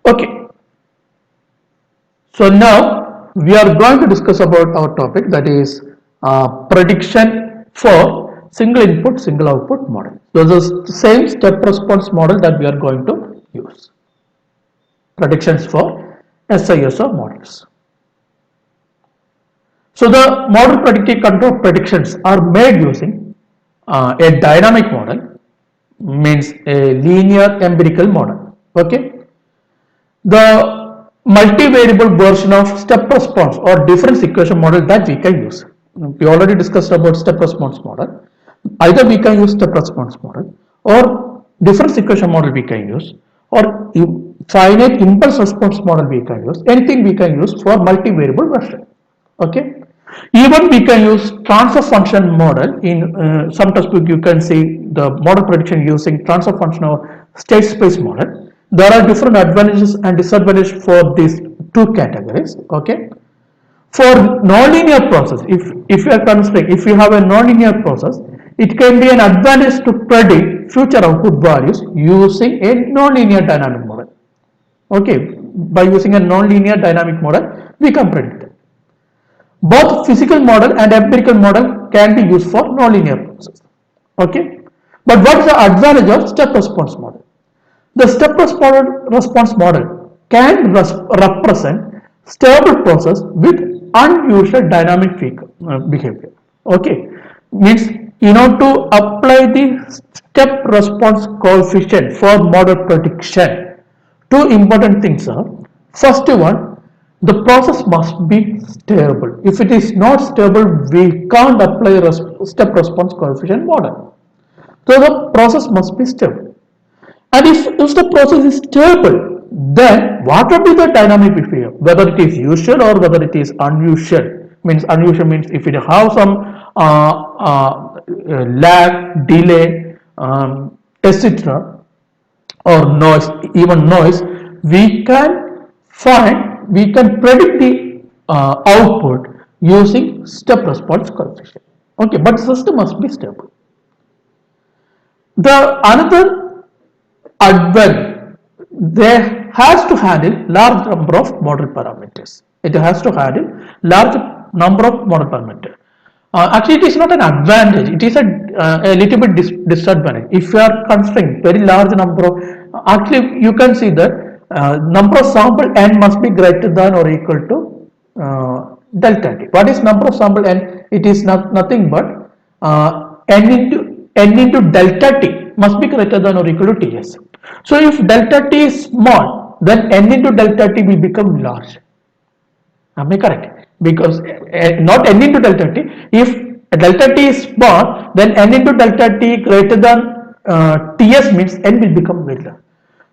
Okay, so now we are going to discuss about our topic, that is prediction for single input, single output model. So this is the same step response model that we are going to use. Predictions for SISO models. So the model predictive control predictions are made using a dynamic model, means a linear empirical model. Okay, the multivariable version of step response or difference equation model that we can use. We already discussed about step response model. Either we can use step response model or difference equation model we can use, or finite impulse response model we can use. Anything we can use for multivariable version. Okay. Even we can use transfer function model. In some textbook you can see the model prediction using transfer function or state space model. There are different advantages and disadvantages for these two categories. Okay. For nonlinear process, if you are considering, if you have a nonlinear process, it can be an advantage to predict future output values using a nonlinear dynamic model. Okay, by using a nonlinear dynamic model, we can predict it. Both physical model and empirical model can be used for nonlinear process. Okay, but what is the advantage of step response model? The step response model can represent stable process with unusual dynamic behavior. Okay, means in order to apply the step response coefficient for model prediction, two important things are: first one, the process must be stable. If it is not stable, we can't apply step response coefficient model. So the process must be stable. And if the process is stable, then what will be the dynamic behavior? Whether it is usual or whether it is unusual. Means unusual means if it has some lag, delay, etc., or noise, even noise, we can predict the output using step response coefficient. Okay, but the system must be stable. The another adverbs, they has to handle large number of model parameters. It has to handle large number of model parameters. Actually, it is not an advantage. It is a little bit disadvantage. If you are considering very large number of, actually you can see that number of sample n must be greater than or equal to delta t. What is number of sample n? It is nothing but n into delta t must be greater than or equal to ts. So if delta t is small, then n into delta t will become large. Am I correct? Because not n into delta t. If delta t is small, then n into delta t greater than ts means n will become very large.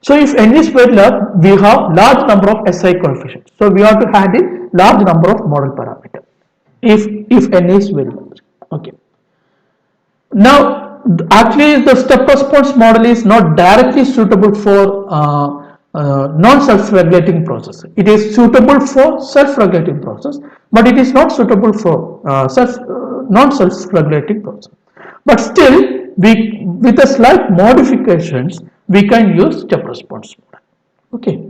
So if n is very large, we have large number of SI coefficients. So we have to handle large number of model parameters. If n is very large. Okay. Now, actually, the step response model is not directly suitable for non-self-regulating process. It is suitable for self-regulating process, but it is not suitable for non-self-regulating process. But still, with a slight modifications, we can use step response model. Okay.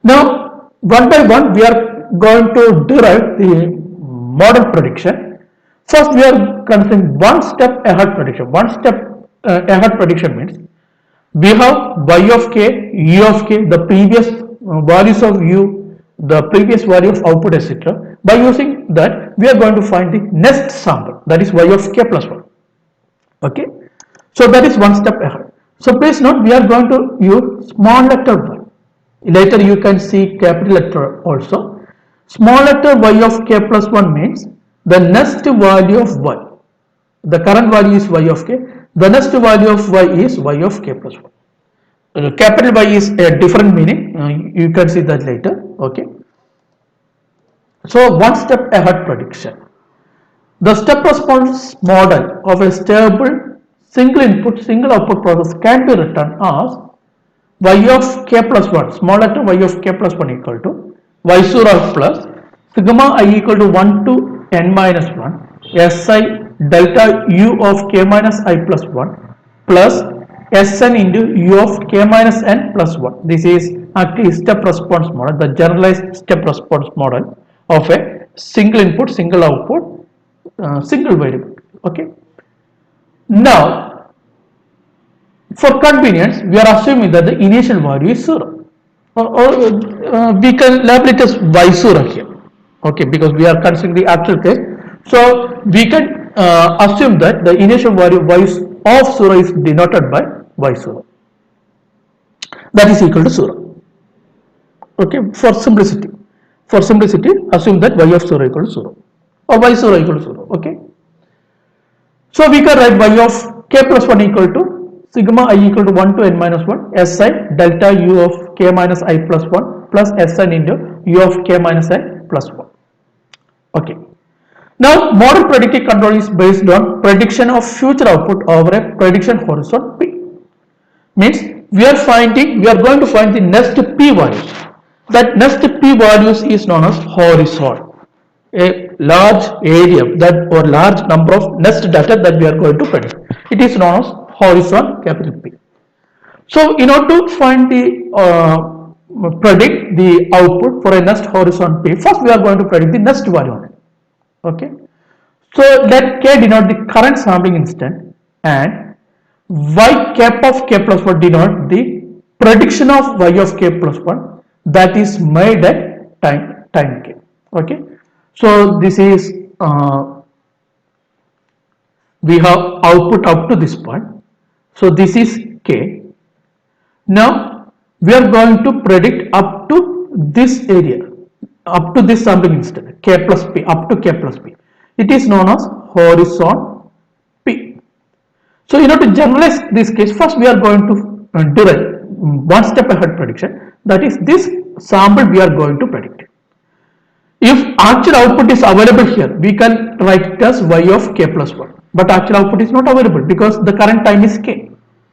Now, one by one, we are going to derive the model prediction. First, we are considering one step ahead prediction. One step ahead prediction means we have y of k, u of k, the previous values of u, the previous value of output, etc. By using that, we are going to find the next sample, that is y of k plus 1. Okay, so that is one step ahead. So please note, we are going to use small letter y. Later you can see capital letter also. Small letter y of k plus 1 means the next value of y. The current value is y of k. The next value of y is y of k plus 1. Capital Y is a different meaning. You can see that later. Okay. So one step ahead prediction. The step response model of a stable single input, single output process can be written as y of k plus 1, small letter y of k plus 1 equal to y 0 plus sigma I equal to 1 to n minus 1 si delta u of k minus I plus 1 plus Sn into u of k minus n plus 1. This is actually step response model, the generalized step response model of a single input, single output, single variable. Okay. Now, for convenience, we are assuming that the initial value is 0. Or we can label it as y0 here. Okay, because we are considering the actual case. So, we can assume that the initial value y of 0 is denoted by y0. That is equal to 0. Okay, for simplicity. For simplicity, assume that y of 0 equal to 0 or y0 equal to 0. Okay. So we can write y of k plus 1 equal to sigma I equal to 1 to n minus 1 si delta u of k minus I plus 1 plus Sn into u of k minus n plus 1. Okay. Now model predictive control is based on prediction of future output over a prediction horizon p. Means we are going to find the next p values. That next p values is known as horizon. A large area that or large number of nest data that we are going to predict. It is known as horizon capital P. So in order to find the predict the output for a nest horizon P, first we are going to predict the nest value on it. Okay. So let k denote the current sampling instant and y cap of k plus 1 denote the prediction of y of k plus 1 that is made at time k. Okay. So this is we have output up to this point. So this is k. Now we are going to predict up to this area, up to this sampling instant, k plus p, up to k plus p. It is known as horizon p. So in order to generalize this case, first we are going to derive one step ahead prediction. That is this sample we are going to predict. If actual output is available here, we can write it as y of k plus 1. But actual output is not available because the current time is k.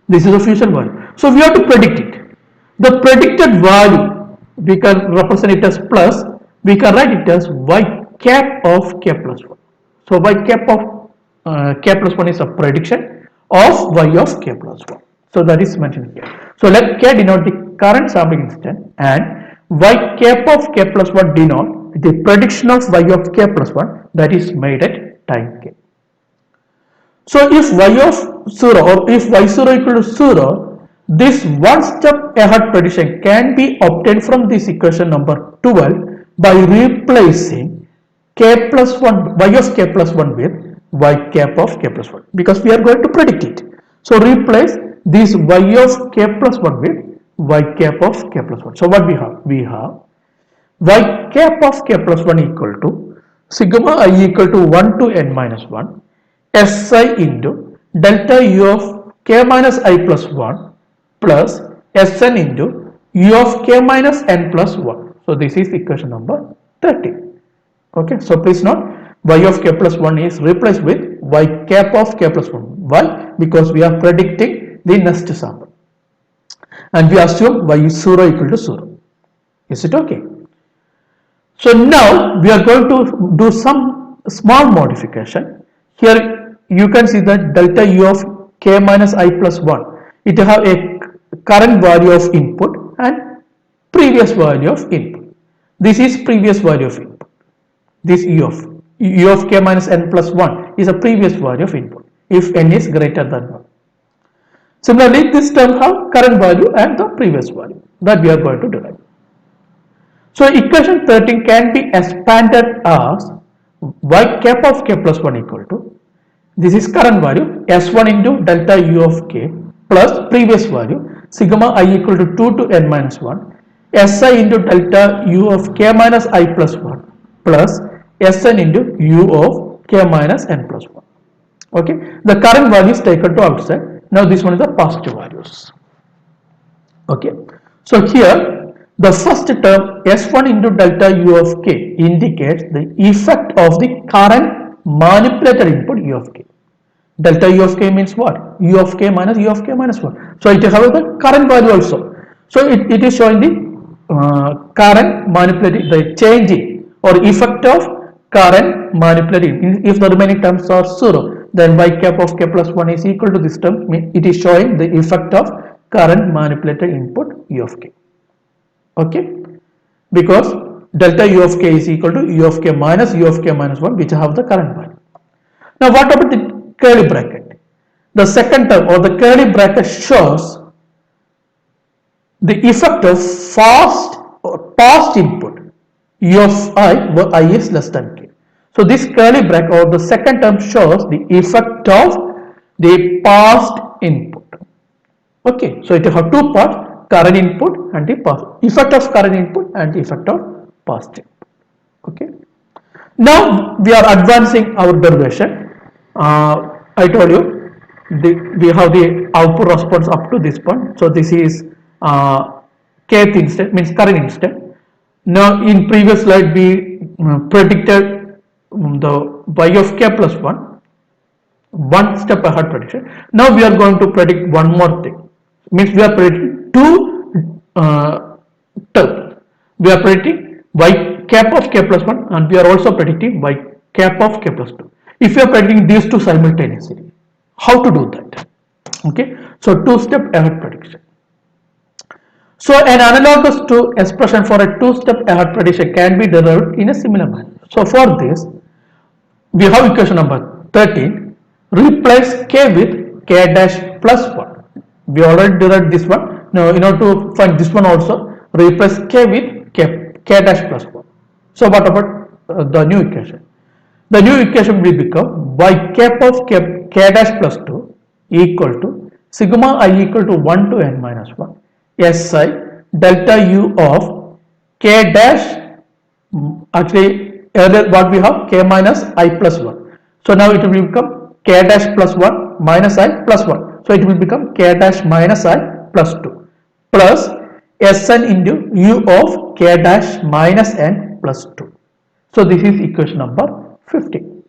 This is a future value. So we have to predict it. The predicted value, we can represent it as plus, we can write it as y cap of k plus 1. So y cap of k plus 1 is a prediction of y of k plus 1. So that is mentioned here. So let k denote the current sampling instant and y cap of k plus 1 denote the prediction of y of k plus 1 that is made at time k. So if y of 0 or if y0 equal to 0, this one step ahead prediction can be obtained from this equation number 12 by replacing k plus 1 y of k plus 1 with y cap of k plus 1 because we are going to predict it. So replace this y of k plus 1 with y cap of k plus 1. So what we have? We have y cap of k plus 1 equal to sigma I equal to 1 to n minus 1 si into delta u of k minus I plus 1 plus Sn into u of k minus n plus 1. So this is equation number 30. Okay, so please note y of k plus 1 is replaced with y cap of k plus 1. Why? Because we are predicting the next sample and we assume y is 0 equal to 0. Is it okay? So now we are going to do some small modification. Here you can see that delta u of k minus I plus 1. It have a current value of input and previous value of input. This is previous value of input. This u of k minus n plus 1 is a previous value of input if n is greater than 1. Similarly, this term have current value and the previous value that we are going to derive. So equation 13 can be expanded as y cap of k plus 1 equal to, this is current value, s1 into delta u of k plus previous value sigma I equal to 2 to n minus 1 si into delta u of k minus I plus 1 plus Sn into u of k minus n plus 1. Okay, the current value is taken to outside. Now this one is the positive values. Okay, so here the first term S1 into delta U of k indicates the effect of the current manipulated input U of k. Delta U of k means what? U of k minus U of k minus 1. So it has the current value also. So it is showing the current manipulated, the changing or effect of current manipulated. If the remaining terms are 0, then y cap of k plus 1 is equal to this term. It is showing the effect of current manipulated input u of k. Okay, because delta u of k is equal to u of k minus u of k minus 1, which have the current value. Now what about the curly bracket? The second term or the curly bracket shows the effect of fast or past input u of I where I is less than k. So this curly bracket or the second term shows the effect of the past input. Okay, so it have two parts, current input and the past, effect of current input and the effect of past input. Okay, now we are advancing our derivation. I told you we have the output response up to this point. So this is kth instant, means current instant. Now in previous slide we predicted the y of k plus 1 step ahead prediction. Now we are going to predict one more thing, means we are predicting two terms. We are predicting y cap of k plus 1 and we are also predicting y cap of k plus 2. If you are predicting these two simultaneously, how to do that? Okay, so two-step ahead prediction. So an analogous to expression for a two-step ahead prediction can be derived in a similar manner. So for this, we have equation number 13. Replace k with k dash plus 1. We already derived this one. Now in order to find this one also, replace k with k dash plus 1. So what about the new equation? The new equation will become y cap of k dash plus 2 equal to sigma I equal to 1 to n minus 1 si delta u of k dash, actually earlier what we have, k minus I plus 1. So now it will become k dash plus 1 minus I plus 1. So it will become k dash minus I plus 2 plus Sn into u of k dash minus n plus 2. So this is equation number 15.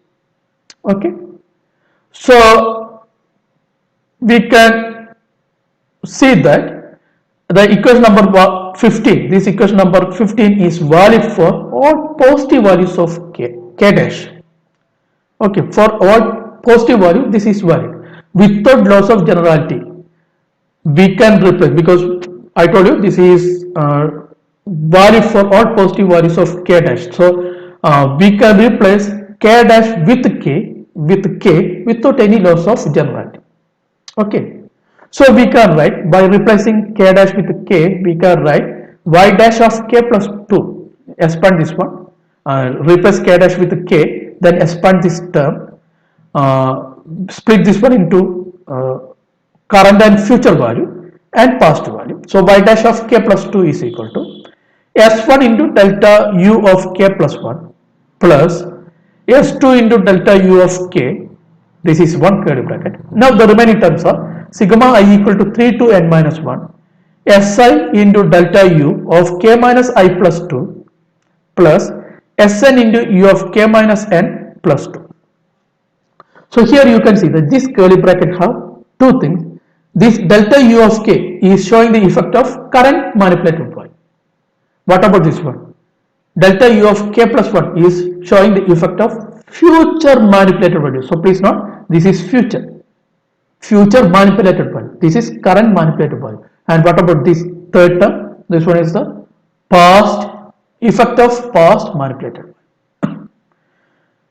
Okay, so we can see that the equation number 15, this equation number 15 is valid for all positive values of k dash. Okay, for all positive value this is valid without loss of generality. We can replace, because I told you this is valid for all positive values of k dash. So we can replace k dash with k without any loss of generality. Okay, so we can write, by replacing k dash with k, we can write y dash of k plus 2, expand this one, replace k dash with k, then expand this term, split this one into current and future value and past value. So y dash of k plus 2 is equal to s1 into delta u of k plus 1 plus s2 into delta u of k. This is one curly bracket. Now the remaining terms are sigma I equal to 3 to n minus 1 si into delta u of k minus I plus 2 plus Sn into u of k minus n plus 2. So here you can see that this curly bracket have two things. This delta u of k is showing the effect of current manipulated value. What about this one? Delta u of k plus 1 is showing the effect of future manipulated value. So please note, this is future manipulated value. This is current manipulated value. And what about this third term? This one is the past, effect of past manipulated value.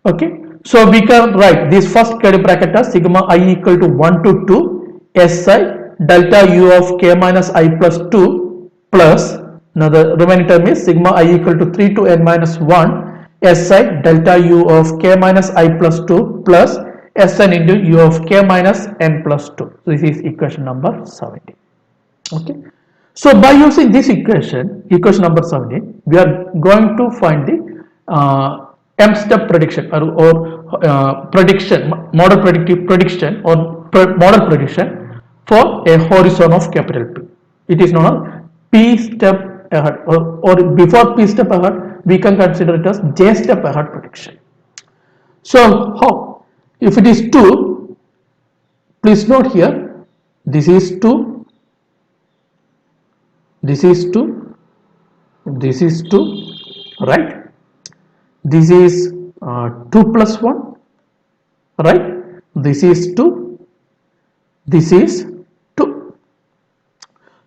Okay, so we can write this first curly bracket as sigma I equal to 1 to 2 si delta u of k minus I plus 2 plus, now the remaining term is sigma I equal to 3 to n minus 1 si delta u of k minus I plus 2 plus Sn into u of k minus n plus 2. So this is equation number 17. Okay, so by using this equation number 17, we are going to find the m step prediction or prediction, model predictive prediction or model prediction for a horizon of capital P. It is known as P step ahead, or before P step ahead we can consider it as J step ahead prediction. So how? If it is 2, please note here, this is 2, this is 2, this is 2, right? This is 2 plus 1, right? this is 2, this is 2.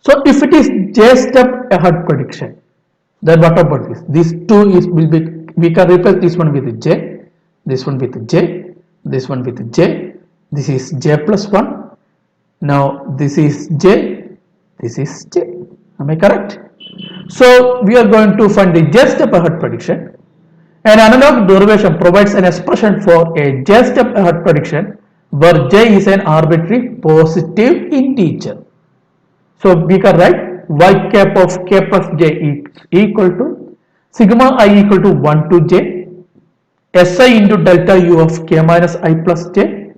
So if it is j step ahead prediction, then what about this? This 2 is will be, we can replace this one with j, this one with j, this one with j, this is j plus 1. Now this is j, this is j. Am I correct? So we are going to find the j step ahead prediction. An analog derivation provides an expression for a j step ahead prediction where j is an arbitrary positive integer. So we can write y cap of k plus j is equal to sigma I equal to 1 to j si into delta u of k minus I plus j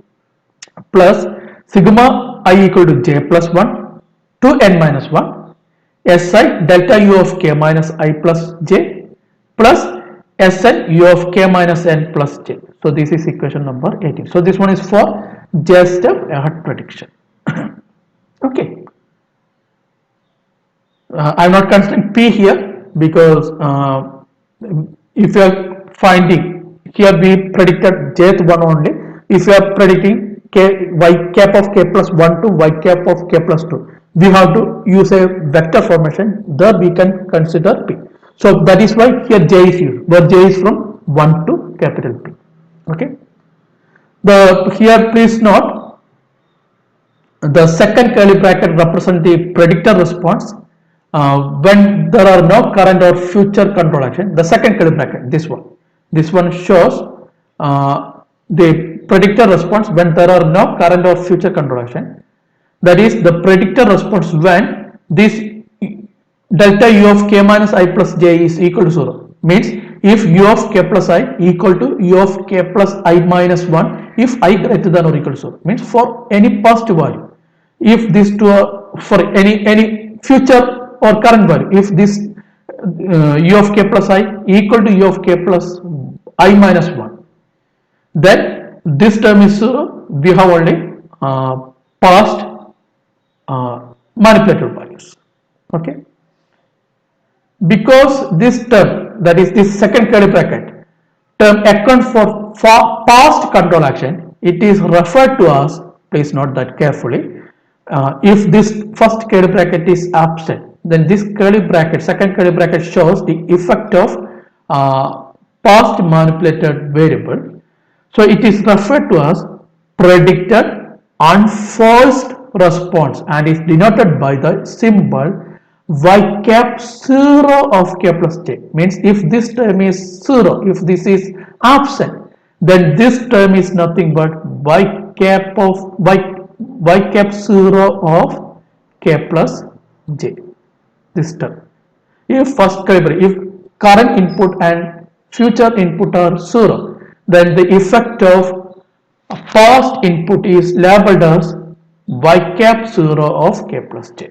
plus sigma I equal to j plus 1 to n minus 1 si delta u of k minus I plus j plus Sn u of k minus n plus j. So this is equation number 18. So this one is for j step ahead prediction. Okay. I am not considering p here because if you are finding here we predicted jth one only. If you are predicting k y cap of k plus 1 to y cap of k plus 2, we have to use a vector formation. There we can consider p. So that is why here j is used, where j is from 1 to capital P. Okay. Here please note the second curly bracket represents the predictor response when there are no current or future control action. The second curly bracket, this one shows the predictor response when there are no current or future control action. That is the predictor response when this delta u of k minus I plus j is equal to 0. Means if u of k plus I equal to u of k plus I minus 1 if I greater than or equal to 0. Means for any positive value. If these two are for any future or current value, if this u of k plus I equal to u of k plus I minus 1, then this term is 0. We have only past manipulated values. Okay. Because this term, that is this second curly bracket term, accounts for past control action, it is referred to as, please note that carefully, if this first curly bracket is absent, then this curly bracket, second curly bracket, shows the effect of past manipulated variable. So it is referred to as predicted unforced response and is denoted by the symbol y cap 0 of k plus j. Means if this term is 0, if this is absent, then this term is nothing but y cap 0 of k plus j. This term. If first if current input and future input are 0, then the effect of past input is labeled as y cap 0 of k plus j.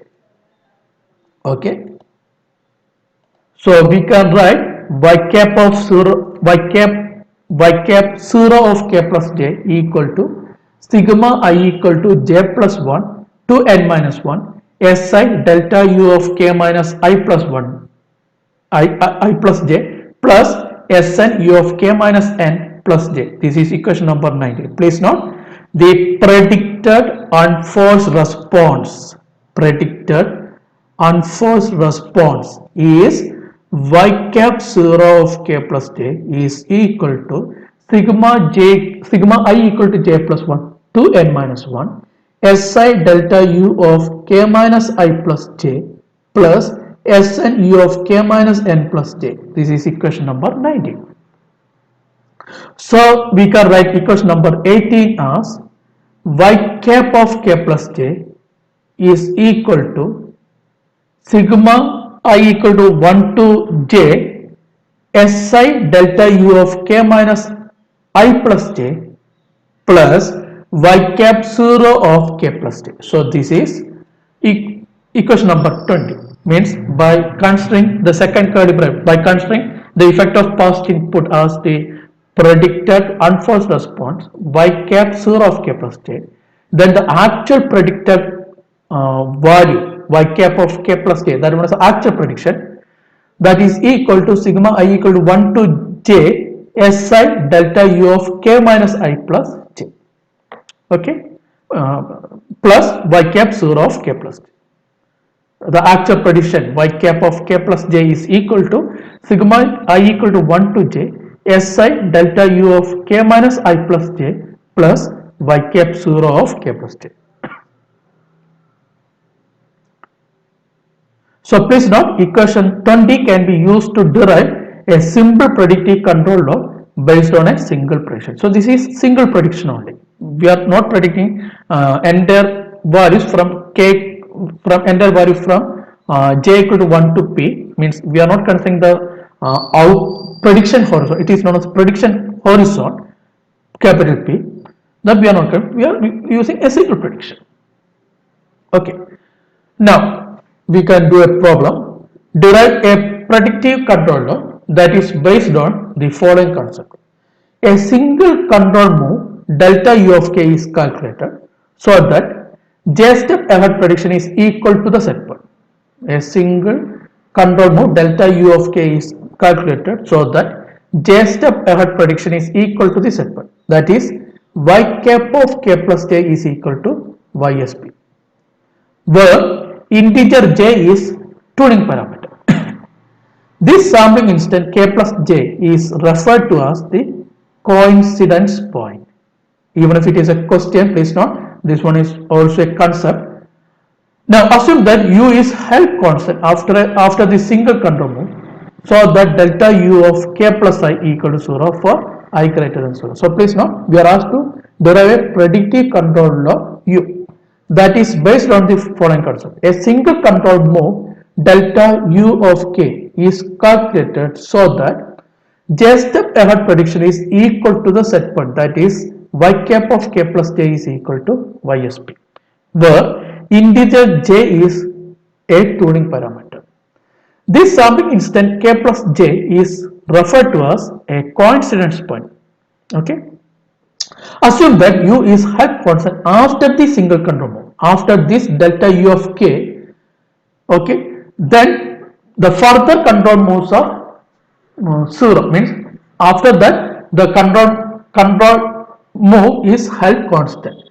Okay. So we can write y cap 0 of k plus j equal to sigma I equal to j plus 1 to n minus 1 si delta u of k minus I plus 1 I plus j plus Sn u of k minus n plus j. This is equation number 19. Please note the predicted unforced response is y cap 0 of k plus j is equal to sigma I equal to j plus 1 to n minus 1 si delta u of k minus I plus j plus Sn u of k minus n plus j. This is equation number 19. So we can write equation number 18 as y cap of k plus j is equal to sigma I equal to 1 to j si delta u of k minus I plus j plus y cap 0 of k plus j. So this is equation number 20. Means by considering the second curly bracket, by considering the effect of past input as the predicted unforced response y cap 0 of k plus j, then the actual predicted value y cap of k plus j, that was the actual prediction, that is equal to sigma I equal to 1 to j si delta u of k minus I plus j. okay, uh, plus y cap 0 of k plus j. The actual prediction y cap of k plus j is equal to sigma I equal to 1 to j si delta u of k minus I plus j plus y cap 0 of k plus j. So please note, equation 20 can be used to derive a simple predictive control law based on a single prediction. So this is single prediction only. We are not predicting entire values from k from j equal to 1 to p, means we are not considering the out prediction horizon. It is known as prediction horizon capital P, that we are not, we are using a single prediction. Okay. Now, we can do a problem, derive a predictive control law that is based on the following concept. A single control move delta u of k is calculated so that j step ahead prediction is equal to the set point. A single control move delta u of k is calculated so that j step ahead prediction is equal to the set point. That is y cap of k plus j is equal to ysp, where integer j is tuning parameter. This sampling instant k plus j is referred to as the coincidence point. Even if it is a question, please note, this one is also a concept. Now assume that u is held constant after the single control move, so that delta u of k plus I equal to 0 for I greater than 0. So please note, we are asked to derive a predictive control law u that is based on the following concept. A single control move delta u of k is calculated so that j step ahead prediction is equal to the set point, that is y cap of k plus j is equal to ysp, where integer j is a tuning parameter. This sampling instant k plus j is referred to as a coincidence point. Okay. Assume that u is held constant after the single control move. After this delta u of k, okay, then the further control moves are 0, means after that the control move is held constant.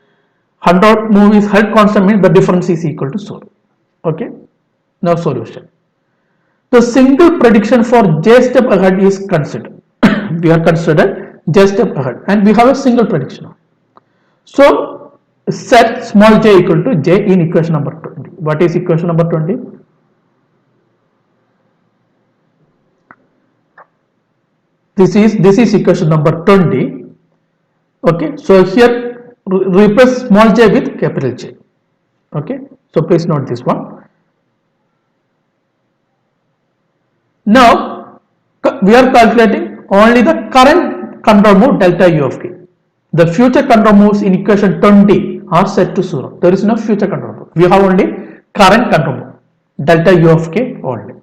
Control move is held constant means the difference is equal to 0. Okay. Now solution. The single prediction for j step ahead is considered. We are considered j step ahead and we have a single prediction. So set small j equal to j in equation number 20. What is equation number 20? This is equation number 20. Okay, so here replace small j with capital J. Okay, so please note this one. Now we are calculating only the current control move delta u of k. The future control moves in equation 20 are set to 0. There is no future control move. We have only current control move delta u of k only.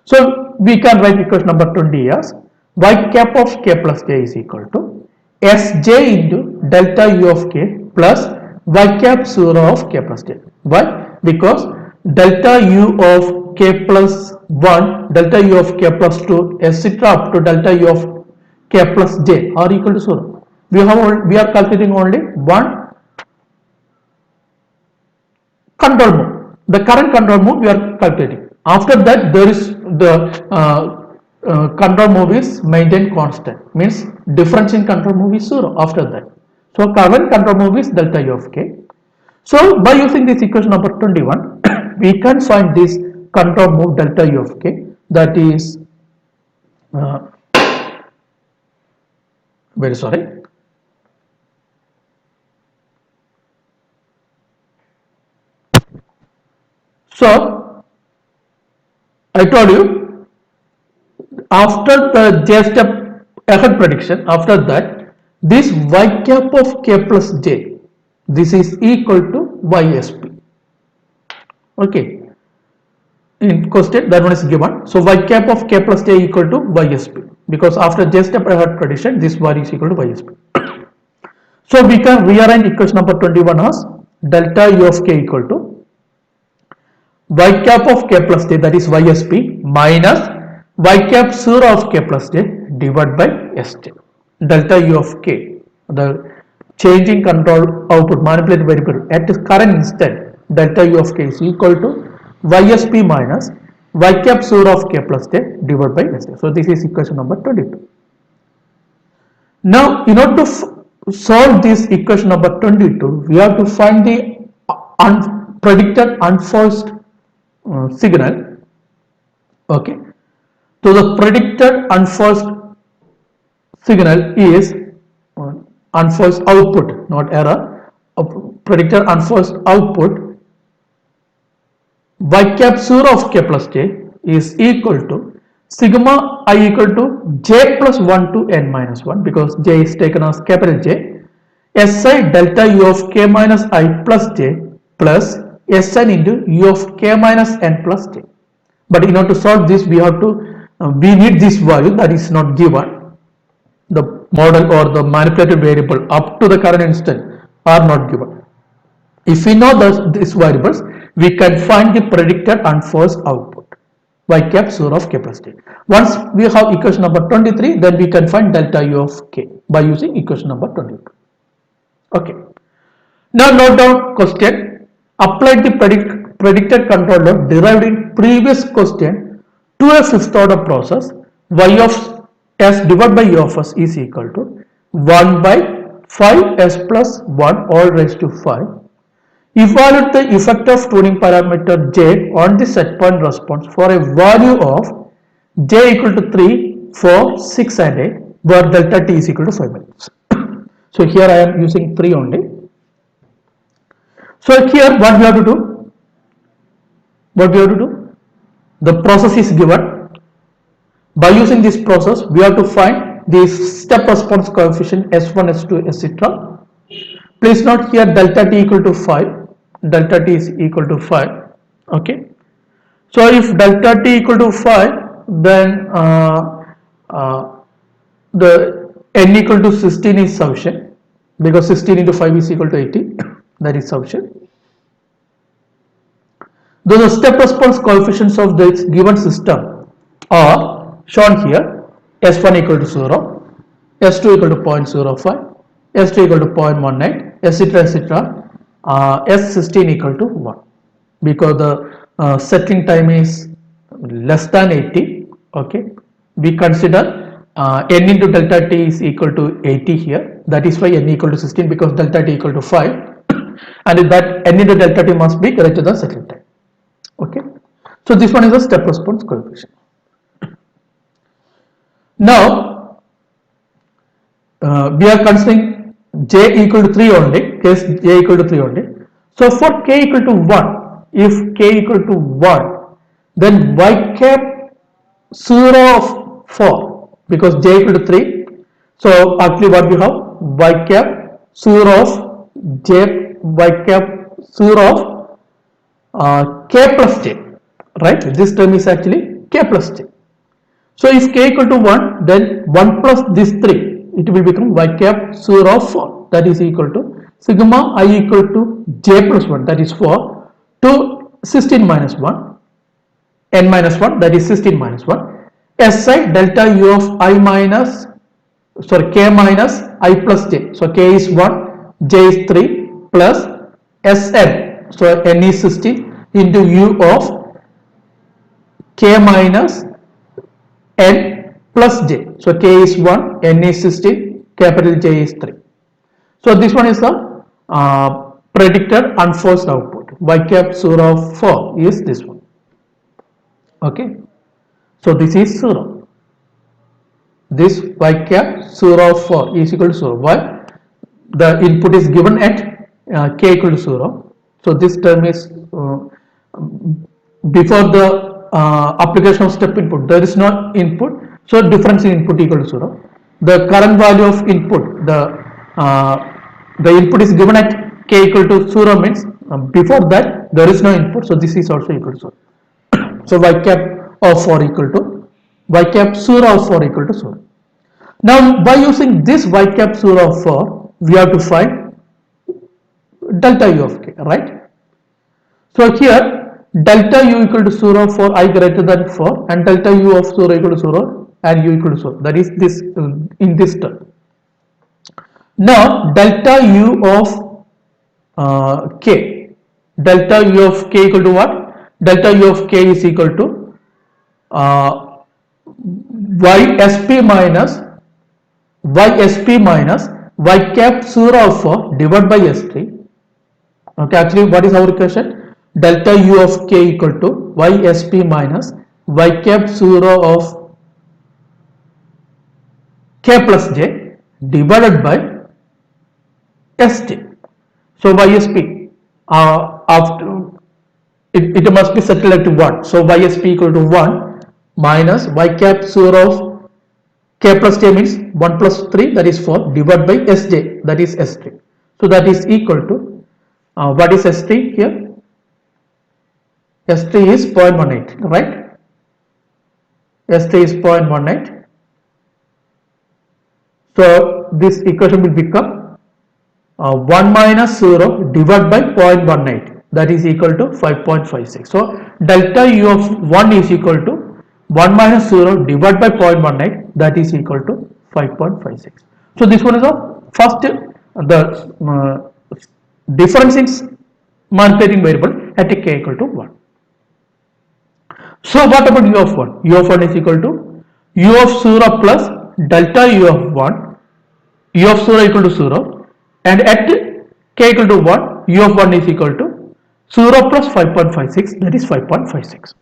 So we can write equation number 20 as y cap of k plus j is equal to sj into delta u of k plus y cap 0 of k plus j. Why? Because delta u of k plus 1, delta u of k plus 2, etc. up to delta u of k plus j are equal to 0. We are calculating only one control move. The current control move we are calculating. After that, there is the control move is maintained constant. Means difference in control move is 0 after that. So current control move is delta u of k. So by using this equation number 21, we can find this control move delta u of k, that is very sorry. So I told you after the j step ahead prediction, after that this y cap of k plus j, this is equal to ysp. Okay, in question that one is given. So y cap of k plus j equal to ysp, because after j step ahead prediction this value is equal to ysp. So we can rearrange equation number 21 as delta u of k equal to y cap of k plus j, that is ysp, minus y cap 0 of k plus j divided by sj. Delta u of k, the changing control output manipulated variable at the current instant delta u of k is equal to ysp minus y cap 0 of k plus k divided by sa. So this is equation number 22. Now, in order to solve this equation number 22, we have to find the predicted unforced signal. Okay. So the predicted unforced signal is unforced output, not error. Predicted unforced output y cap 0 of k plus k is equal to sigma I equal to j plus 1 to n minus 1 because j is taken as capital J, Si delta u of k minus I plus j plus Sn into u of k minus n plus j. But in order to solve this, we have to we need this value that is not given. The model or the manipulated variable up to the current instant are not given. If we know these variables, we can find the predicted unforced output y cap 0 of k plus k. Once we have equation number 23, then we can find delta u of k by using equation number 22. Okay. Now note down question. Apply the predicted controller derived in previous question to a fifth order process. Y of s divided by u of s is equal to 1 by 5s plus 1 all raised to 5. Evaluate the effect of tuning parameter j on the set point response for a value of j equal to 3, 4, 6 and 8 where delta t is equal to 5 minutes. So here I am using 3 only. So here what we have to do? The process is given. By using this process, we have to find the step response coefficient S1, S2, etc. Please note here delta t equal to 5. Delta t is equal to 5. Okay. So if delta t equal to 5, then the n equal to 16 is sufficient because 16 into 5 is equal to 80. That is sufficient. Though the step response coefficients of this given system are shown here, S1 equal to 0, S2 equal to 0.05, S2 equal to 0.18, etc. S16 equal to 1 because the settling time is less than 80. Okay, we consider n into delta t is equal to 80 here. That is why n equal to 16 because delta t equal to 5 and that n into delta t must be greater than settling time. Okay, so this one is the step response coefficient. Now we are considering j equal to 3 only, case j equal to 3 only. So for k equal to 1, if k equal to 1, then y cap 0 of 4 because j equal to 3. So actually what we have y cap 0 of j y cap 0 of k plus j, right? This term is actually k plus j. So if k equal to 1, then 1 plus this 3, it will become y cap 0 of 4, that is equal to sigma I equal to j plus 1, that is 4, to 16 minus 1, n minus 1, that is 16 minus 1, si delta u of I minus, sorry, k minus I plus j. So k is 1, j is 3 plus sn. So n is 16 into u of k minus n plus j. So k is 1, n is 16, capital J is 3. So this one is the predicted unforced output. Y cap 0 of 4 is this one. Okay. So this is 0. This y cap 0 of 4 is equal to 0. Why? The input is given at k equal to 0. So this term is before the application of step input, there is no input. So difference in input equal to 0. The current value of input, the input is given at k equal to 0 means before that there is no input. So this is also equal to 0. So y cap of 4 equal to y cap 0 of 4 equal to 0. Now by using this y cap 0 of 4, we have to find delta u of k, right? So here delta u equal to 0 for I greater than 4 and delta u of 0 equal to 0 and u equal to 0, that is this in this term. Now delta u of k, delta u of k equal to what? Delta u of k is equal to uh, ysp minus y cap 0 of 4 divided by s3. Okay, actually what is our question? Delta u of k equal to ysp minus y cap 0 of k plus j divided by st. So ysp after it must be settled at 1. So ysp equal to 1 minus y cap 0 of k plus j means 1 plus 3, that is 4, divided by sj, that is s3. So that is equal to what is s3 here? S3 is 0.18, right? S3 is 0.18. So this equation will become 1 minus 0 divided by 0.18, that is equal to 5.56. So delta u of 1 is equal to 1 minus 0 divided by 0.18, that is equal to 5.56. So this one is the first the difference in manipulating variable at k equal to 1. So what about u of 1? U of 1 is equal to u of 0 plus delta u of 1, u of 0 equal to 0, and at k equal to 1, u of 1 is equal to 0 plus 5.56, that is 5.56.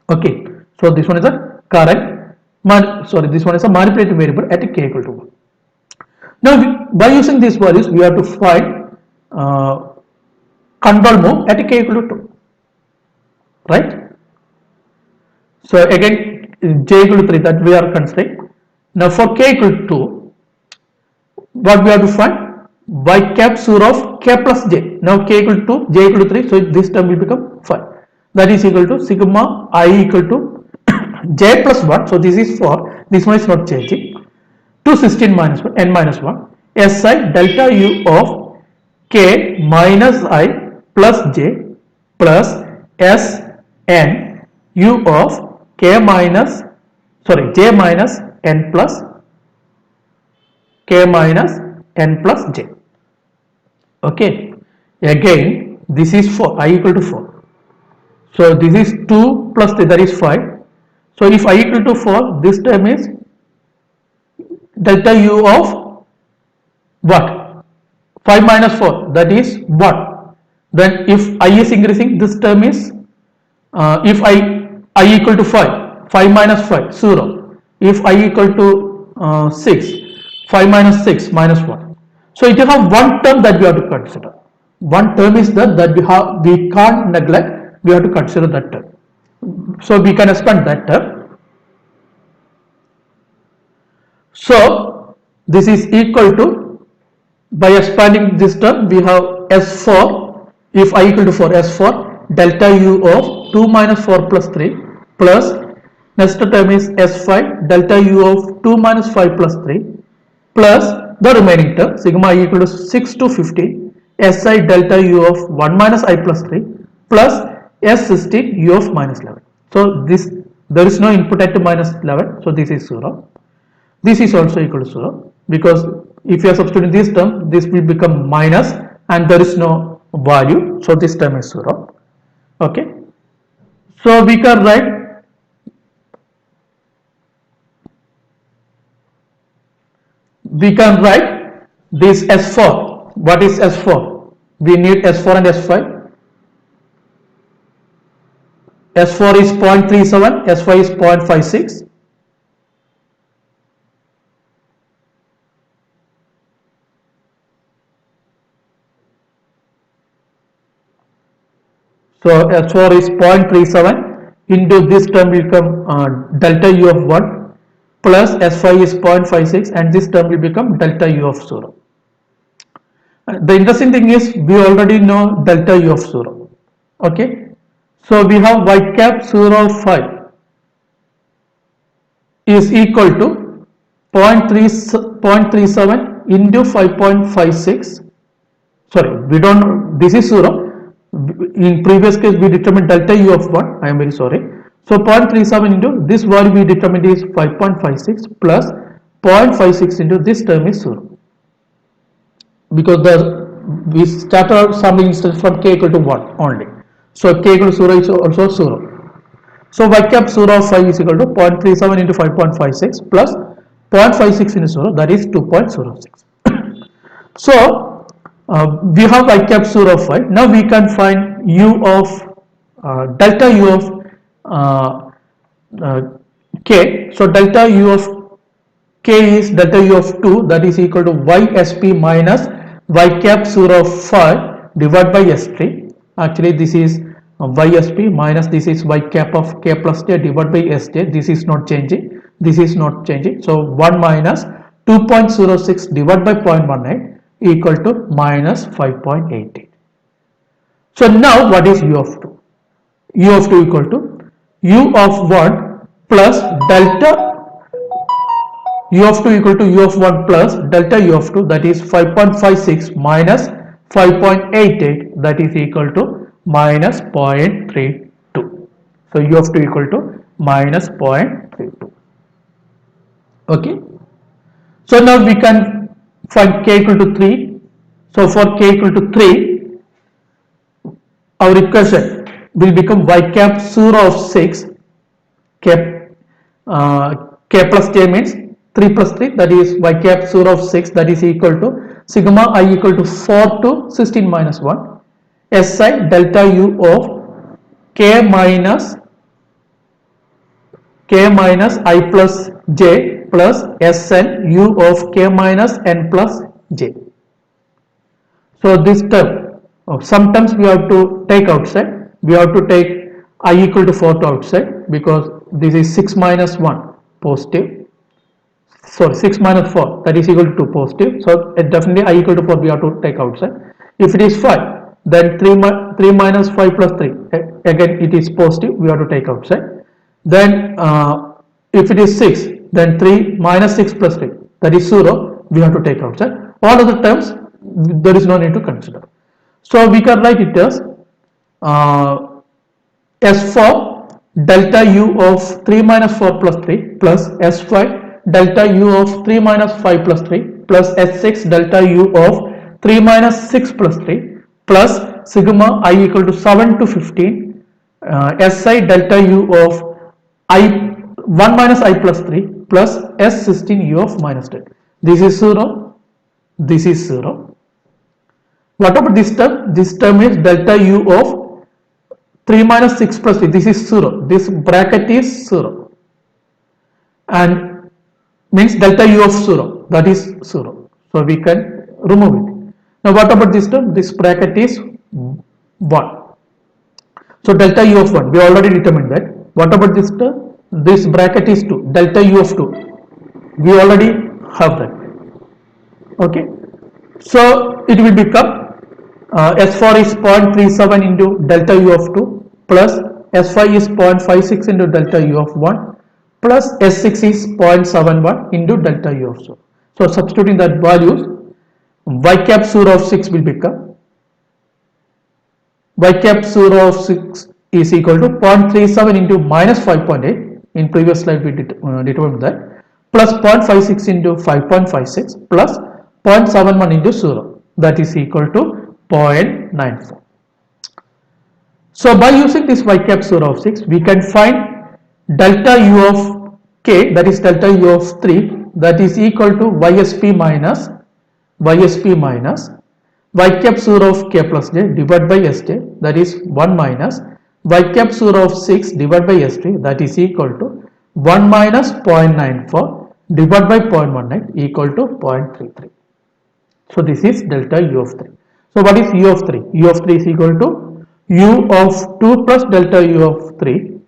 Okay, so this one is a current, this one is a manipulated variable at k equal to 1. Now by using these values we have to find control move at k equal to 2, right? So again j equal to 3 that we are considering. Now for k equal to 2, what we have to find? Y cap 0 of k plus j. Now k equal to 2, j equal to 3, so this term will become 5. That is equal to sigma I equal to j plus 1, so this is 4, this one is not changing, to 16 minus 1, n minus 1, si delta u of k minus I plus j plus s n u of k minus, j minus n plus k minus n plus j. Okay, again this is 4, I equal to 4. So this is 2 plus 3, that is 5. So if I equal to 4, this term is delta u of what? 5 minus 4, that is 1. Then if I is increasing, this term is if I equal to 5, 5 minus 5, 0. If I equal to 6, 5 minus 6 minus 1. So it is have one term that we have to consider. One term is that we can't neglect, we have to consider that term. So we can expand that term. So this is equal to, by expanding this term we have S4, if I equal to 4, S4 delta u of 2 minus 4 plus 3 plus next term is S5 delta u of 2 minus 5 plus 3 plus the remaining term sigma I equal to 6 to 50 Si delta u of 1 minus I plus 3 plus S16 u of minus 11. So this, there is no input at minus 11, so this is 0. This is also equal to 0, because if you are substituting this term, this will become minus and there is no value, so this term is 0. Okay, so we can write this S4. What is S4? We need S4 and S5. S4 is 0.37, S5 is 0.56. So S4 is 0.37 into this term will become delta u of 1 plus S5 is 0.56 and this term will become delta u of 0. The interesting thing is we already know delta u of 0. Okay, so we have y cap 0 of 5 is equal to 0.37 into 5.56. Sorry, we don't, this is 0. In previous case we determined delta u of 1, I am very sorry. So 0.37 into this value we determined is 5.56 plus 0.56 into this term is 0, because we start our summing instance from k equal to 1 only. So k equal to 0 is also 0. So y cap 0 of 5 is equal to 0.37 into 5.56 plus 0.56 into 0, that is 2.06. So we have y cap 0 of 5. Now we can find u of delta u of uh, k. So delta u of k is delta u of 2, that is equal to ysp minus y cap 0 of 5 divided by s3. Actually this is ysp minus this is y cap of k plus j divided by sj. This is not changing, this is not changing. So 1 minus 2.06 divided by 0.18 equal to minus 5.88. So now what is u of 2? U of 2 equal to u of 1 plus delta u of 2 equal to u of 1 plus delta u of 2, that is 5.56 minus 5.88, that is equal to minus 0.32. So u of 2 equal to minus 0.32. Okay. So now we can find k equal to 3. So for k equal to 3, our equation will become y cap 0 of 6, k, k plus j means 3 plus 3, that is y cap 0 of 6, that is equal to sigma I equal to 4 to 16 minus 1 si delta u of k minus I plus j plus Sn u of k minus n plus j. So this term, sometimes we have to take outside, we have to take I equal to 4 to outside, because this is 6 minus 1 positive, sorry 6 minus 4, that is equal to 2 positive. So definitely I equal to 4 we have to take outside. If it is 5, then 3 minus 5 plus 3, again it is positive, we have to take outside. Then if it is 6, then 3 minus 6 plus 3, that is 0, we have to take outside. All other terms there is no need to consider. So we can write it as S4 delta u of 3 minus 4 plus 3 plus S5 delta u of 3 minus 5 plus 3 plus S6 delta u of 3 minus 6 plus 3 plus sigma I equal to 7 to 15 Si delta u of I 1 minus I plus 3 plus S16 u of minus 10. This is 0, this is 0. What about this term? This term is delta u of 3 minus 6 plus 3. This is 0. This bracket is 0. And means delta u of 0. That is 0. So we can remove it. Now what about this term? This bracket is 1. So delta u of 1. We already determined that. What about this term? This bracket is 2. Delta u of 2. We already have that. Okay. So it will become S4 is 0.37 into delta u of 2 plus S5 is 0.56 into delta u of 1 plus S6 is 0.71 into delta u of 0. So substituting that values, y cap 0 of 6 will become y cap 0 of 6 is equal to 0.37 into minus 5.8. In previous slide we determined that, plus 0.56 into 5.56 plus 0.71 into 0, that is equal to 0.94. So by using this y cap 0 of 6, we can find delta u of k, that is delta u of 3, that is equal to ysp minus y cap 0 of k plus j divided by sj, that is 1 minus y cap 0 of 6 divided by s3, that is equal to 1 minus 0.94 divided by 0.19 equal to 0.33. So this is delta u of 3. So what is u of 3? U of 3 is equal to u of 2 plus delta u of 3.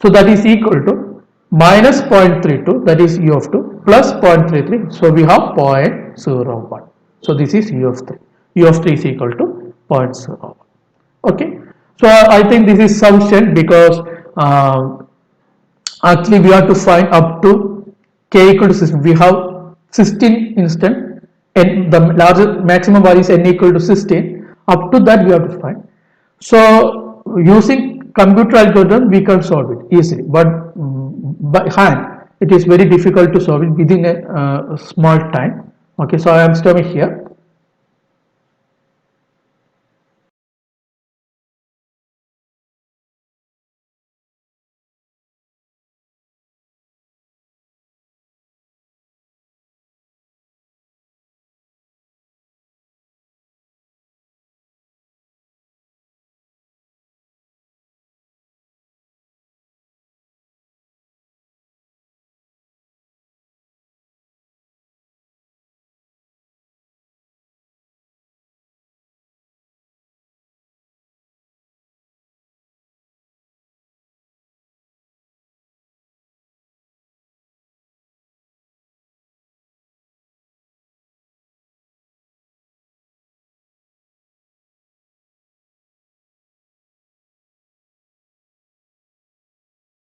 So that is equal to minus 0.32, that is u of 2 plus 0.33. So we have 0.01. So this is u of 3. U of 3 is equal to 0.01. Okay. So I think this is sufficient, because actually we have to find up to k equal to 16. We have 16 instant, and the larger maximum value is n equal to 16. Up to that we have to find. So using computer algorithm we can solve it easily, but by hand it is very difficult to solve it within a small time. Okay, so I am stopping here.